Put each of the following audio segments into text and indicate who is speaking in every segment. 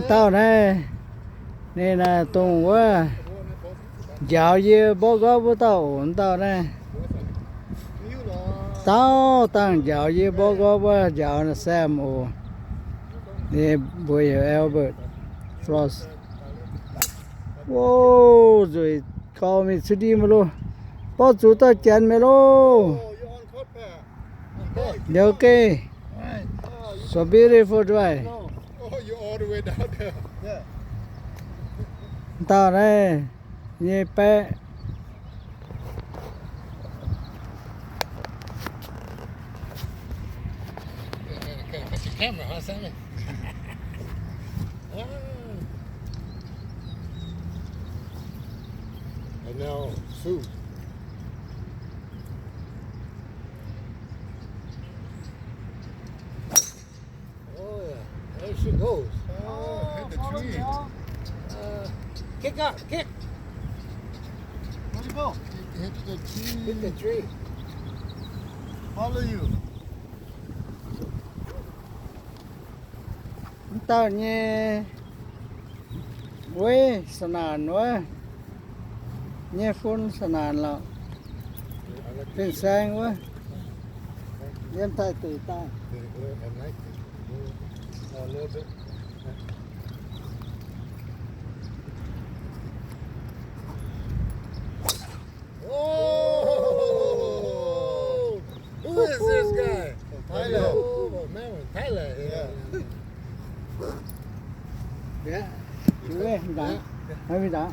Speaker 1: tao này nên là tùng quá dạo gì bố có bố tao này tao tăng dạo gì bố có bố dạo là Sam ồ nè buổi Albert Frost wow rồi coi mình sẽ đi mà luôn bố chủ tao chén mày luôn ok so beautiful right
Speaker 2: You all the way down there. Yeah.
Speaker 1: tao đây như pe
Speaker 2: That's your camera, huh, Sammy? And now, food. Oh, yeah. There she goes. Hit the tree. Kick up, kick.
Speaker 3: Where'd you go?
Speaker 2: Hit the tree. Hit the tree.
Speaker 3: Follow you.
Speaker 1: tao như quê sàn quá như phun sàn là trên sang quá em thay từ ta
Speaker 2: A little bit. Oh! Who is this guy?
Speaker 3: Thailand.
Speaker 2: Oh, man, from Thailand.
Speaker 1: yeah chú ơi đã hay đã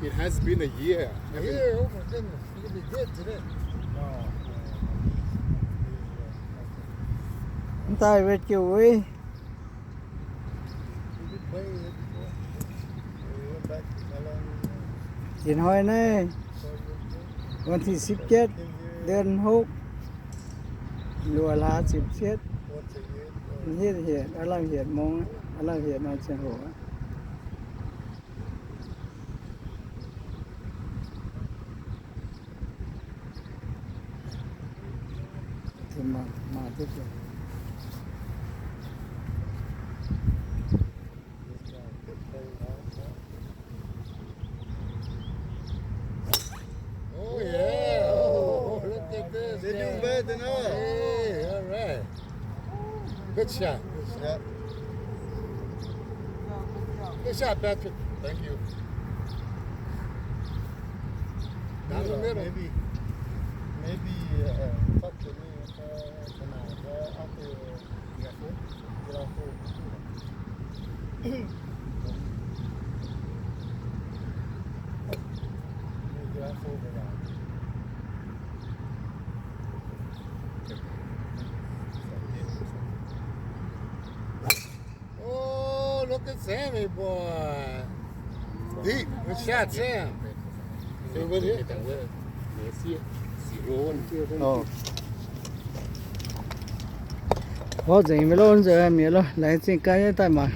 Speaker 2: It has been a year. A year? Oh my goodness. You're going to be good today.
Speaker 1: tao về chú ấy chuyện hồi nàyวันที่17 เดือน 6รัวลา17เหตุอะไรเหตุมงอะไรเหตุมาเชียงหัวถึงมาทุกอย่าง
Speaker 2: Oh, yeah. Oh, look at this.
Speaker 3: They're doing
Speaker 2: guy.
Speaker 3: better than us.
Speaker 2: Hey, all right. Good shot.
Speaker 3: Yeah.
Speaker 2: Good shot, Patrick. Thank you. Down the middle.
Speaker 3: Maybe talk to me tonight after get off food. Get off food around.
Speaker 2: Oh, look at Sammy, boy. Deep. Good shot, Sam. See what it is?
Speaker 1: có gì mới luôn giờ em nhớ rồi lấy xin cái tại mà